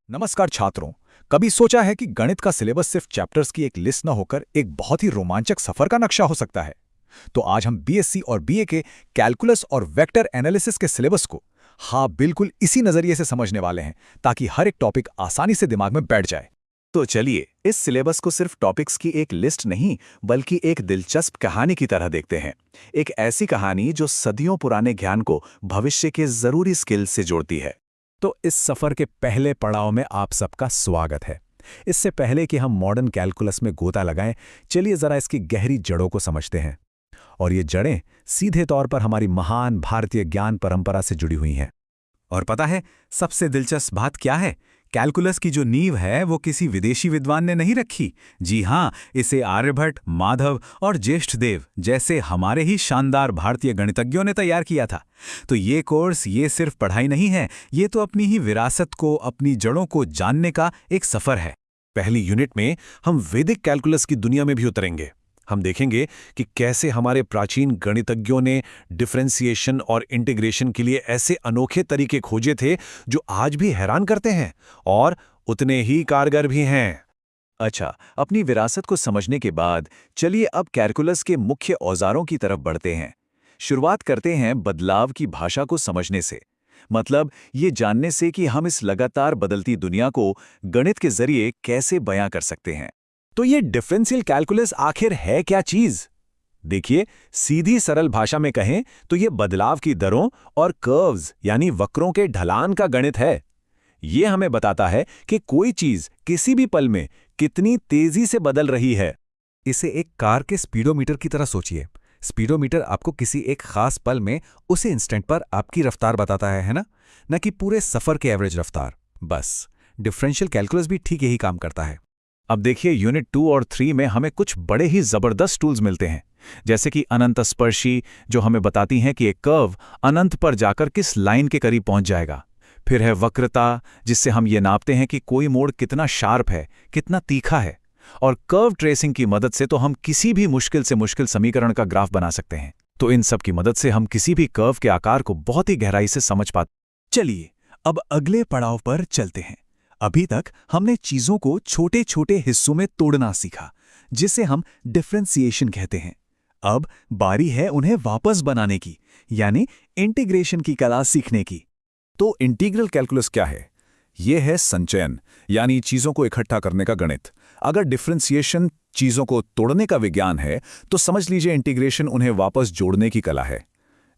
नमस्कार छात्रों। कभी सोचा है कि गणित का सिलेबस सिर्फ चैप्टर्स की एक लिस्ट न होकर एक बहुत ही रोमांचक सफर का नक्शा हो सकता है। तो आज हम बीएससी और बीए के कैलकुलस और वेक्टर एनालिसिस के सिलेबस को बिल्कुल इसी नजरिए से समझने वाले हैं, ताकि हर एक टॉपिक आसानी से दिमाग में बैठ जाए। तो चलिए इस सिलेबस को सिर्फ टॉपिक्स की एक लिस्ट नहीं बल्कि एक दिलचस्प कहानी की तरह देखते हैं। एक ऐसी कहानी जो सदियों पुराने ज्ञान को भविष्य के जरूरी स्किल्स से जोड़ती है। तो इस सफर के पहले पड़ाव में आप सबका स्वागत है। इससे पहले कि हम मॉडर्न कैलकुलस में गोता लगाएं, चलिए जरा इसकी गहरी जड़ों को समझते हैं। और ये जड़ें सीधे तौर पर हमारी महान भारतीय ज्ञान परंपरा से जुड़ी हुई हैं। और पता है सबसे दिलचस्प बात क्या है? कैलकुलस की जो नींव है वो किसी विदेशी विद्वान ने नहीं रखी। जी हां, इसे आर्यभट्ट, माधव और ज्येष्ठदेव जैसे हमारे ही शानदार भारतीय गणितज्ञों ने तैयार किया था। तो ये कोर्स ये सिर्फ पढ़ाई नहीं है, ये तो अपनी ही विरासत को, अपनी जड़ों को जानने का एक सफर है। पहली यूनिट में हम वैदिक कैलकुलस की दुनिया में भी उतरेंगे। हम देखेंगे कि कैसे हमारे प्राचीन गणितज्ञों ने डिफरेंशिएशन और इंटीग्रेशन के लिए ऐसे अनोखे तरीके खोजे थे जो आज भी हैरान करते हैं और उतने ही कारगर भी हैं। अच्छा, अपनी विरासत को समझने के बाद चलिए अब कैलकुलस के मुख्य औजारों की तरफ बढ़ते हैं। शुरुआत करते हैं बदलाव की भाषा को समझने से। मतलब ये जानने से कि हम इस लगातार बदलती दुनिया को गणित के जरिए कैसे बयां कर सकते हैं। तो ये डिफरेंशियल कैलकुलस आखिर है क्या चीज? देखिए, सीधी सरल भाषा में कहें तो ये बदलाव की दरों और कर्व्स यानी वक्रों के ढलान का गणित है। ये हमें बताता है कि कोई चीज किसी भी पल में कितनी तेजी से बदल रही है। इसे एक कार के स्पीडोमीटर की तरह सोचिए। स्पीडोमीटर आपको किसी एक खास पल में उसी इंस्टेंट पर आपकी रफ्तार बताता है ना? न कि पूरे सफर के एवरेज रफ्तार। बस डिफरेंशियल कैलकुलस भी ठीक यही काम करता है। अब देखिए, यूनिट 2 और 3 में हमें कुछ बड़े ही जबरदस्त टूल्स मिलते हैं, जैसे कि अनंत स्पर्शी, जो हमें बताती हैं कि एक कर्व अनंत पर जाकर किस लाइन के करीब पहुंच जाएगा। फिर है वक्रता, जिससे हम ये नापते हैं कि कोई मोड़ कितना शार्प है, कितना तीखा है। और कर्व ट्रेसिंग की मदद से तो हम किसी भी मुश्किल से मुश्किल समीकरण का ग्राफ बना सकते हैं। तो इन सब की मदद से हम किसी भी कर्व के आकार को बहुत ही गहराई से समझ पाते। चलिए अब अगले पड़ाव पर चलते हैं। अभी तक हमने चीजों को छोटे छोटे हिस्सों में तोड़ना सीखा, जिसे हम डिफरेंशिएशन कहते हैं। अब बारी है उन्हें वापस बनाने की, यानी इंटीग्रेशन की कला सीखने की। तो इंटीग्रल कैलकुलस क्या है? यह है संचयन, यानी चीजों को इकट्ठा करने का गणित। अगर डिफरेंशिएशन चीजों को तोड़ने का विज्ञान है, तो समझ लीजिए इंटीग्रेशन उन्हें वापस जोड़ने की कला है।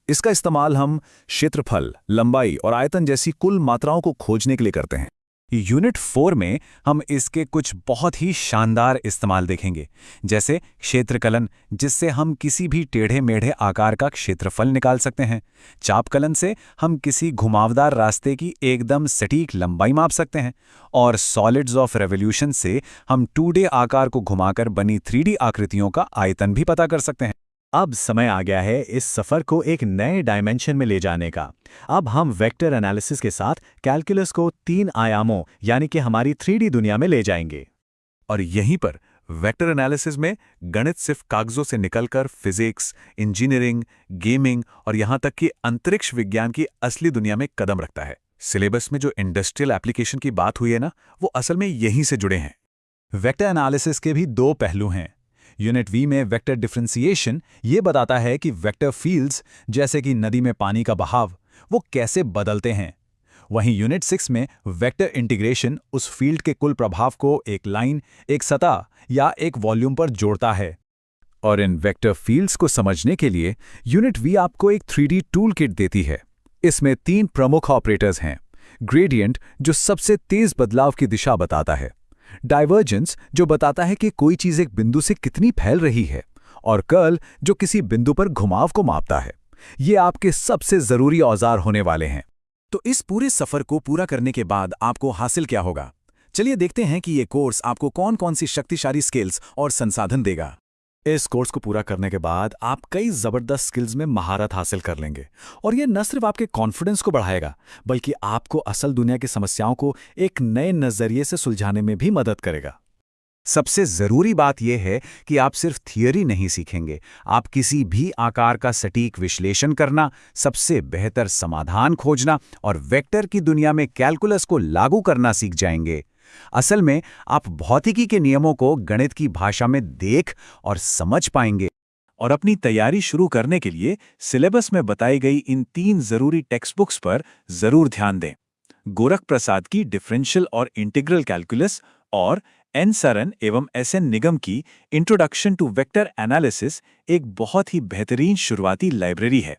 इसका इस्तेमाल हम क्षेत्रफल, लंबाई और आयतन जैसी कुल मात्राओं को खोजने के लिए करते हैं। यूनिट 4 में हम इसके कुछ बहुत ही शानदार इस्तेमाल देखेंगे, जैसे क्षेत्रकलन, जिससे हम किसी भी टेढ़े मेढ़े आकार का क्षेत्रफल निकाल सकते हैं। चापकलन से हम किसी घुमावदार रास्ते की एकदम सटीक लंबाई माप सकते हैं। और सॉलिड्स ऑफ रेवोल्यूशन से हम 2D आकार को घुमाकर बनी 3D आकृतियों का आयतन भी पता कर सकते हैं। अब समय आ गया है इस सफर को एक नए डायमेंशन में ले जाने का। अब हम वेक्टर एनालिसिस के साथ कैलकुलस को 3 आयामों यानी कि हमारी 3D दुनिया में ले जाएंगे। और यहीं पर वेक्टर एनालिसिस में गणित सिर्फ कागजों से निकलकर फिजिक्स, इंजीनियरिंग, गेमिंग और यहां तक कि अंतरिक्ष विज्ञान की असली दुनिया में कदम रखता है। सिलेबस में जो इंडस्ट्रियल एप्लीकेशन की बात हुई है ना, वो असल में यहीं से जुड़े हैं। वेक्टर एनालिसिस के भी 2 पहलू हैं। यूनिट वी में वेक्टर डिफरेंशिएशन ये बताता है कि वेक्टर फील्ड्स, जैसे कि नदी में पानी का बहाव, वो कैसे बदलते हैं। वहीं यूनिट 6 में वेक्टर इंटीग्रेशन उस फील्ड के कुल प्रभाव को एक लाइन, एक सतह या एक वॉल्यूम पर जोड़ता है। और इन वेक्टर फील्ड्स को समझने के लिए यूनिट वी आपको एक 3D टूल किट देती है। इसमें 3 प्रमुख ऑपरेटर्स हैं। ग्रेडियंट, जो सबसे तेज बदलाव की दिशा बताता है। डाइवर्जेंस, जो बताता है कि कोई चीज एक बिंदु से कितनी फैल रही है। और कर्ल, जो किसी बिंदु पर घुमाव को मापता है। ये आपके सबसे जरूरी औजार होने वाले हैं। तो इस पूरे सफर को पूरा करने के बाद आपको हासिल क्या होगा? चलिए देखते हैं कि ये कोर्स आपको कौन कौन सी शक्तिशाली स्किल्स और संसाधन देगा। इस कोर्स को पूरा करने के बाद आप कई जबरदस्त स्किल्स में महारत हासिल कर लेंगे। और ये न सिर्फ आपके कॉन्फिडेंस को बढ़ाएगा, बल्कि आपको असल दुनिया की समस्याओं को एक नए नजरिए से सुलझाने में भी मदद करेगा। सबसे ज़रूरी बात यह है कि आप सिर्फ थियरी नहीं सीखेंगे, आप किसी भी आकार का सटीक विश्लेषण करना, सबसे बेहतर समाधान खोजना और वेक्टर की दुनिया में कैलकुलस को लागू करना सीख जाएंगे। असल में आप भौतिकी के नियमों को गणित की भाषा में देख और समझ पाएंगे। और अपनी तैयारी शुरू करने के लिए सिलेबस में बताई गई इन 3 जरूरी टेक्स्ट बुक्स पर जरूर ध्यान दें। गोरख प्रसाद की डिफरेंशियल और इंटीग्रल कैलकुलस और एन सरन एवं एस.एन. निगम की इंट्रोडक्शन टू वेक्टर एनालिसिस एक बहुत ही बेहतरीन शुरुआती लाइब्रेरी है।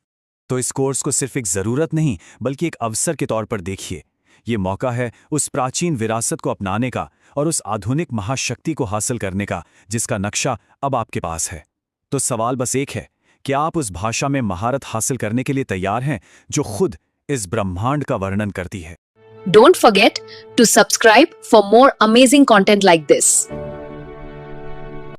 तो इस कोर्स को सिर्फ एक ज़रूरत नहीं बल्कि एक अवसर के तौर पर देखिए। ये मौका है उस प्राचीन विरासत को अपनाने का और उस आधुनिक महाशक्ति को हासिल करने का जिसका नक्शा अब आपके पास है। तो सवाल बस एक है, क्या आप उस भाषा में महारत हासिल करने के लिए तैयार हैं जो खुद इस ब्रह्मांड का वर्णन करती है? Don't forget to subscribe for more amazing content like this.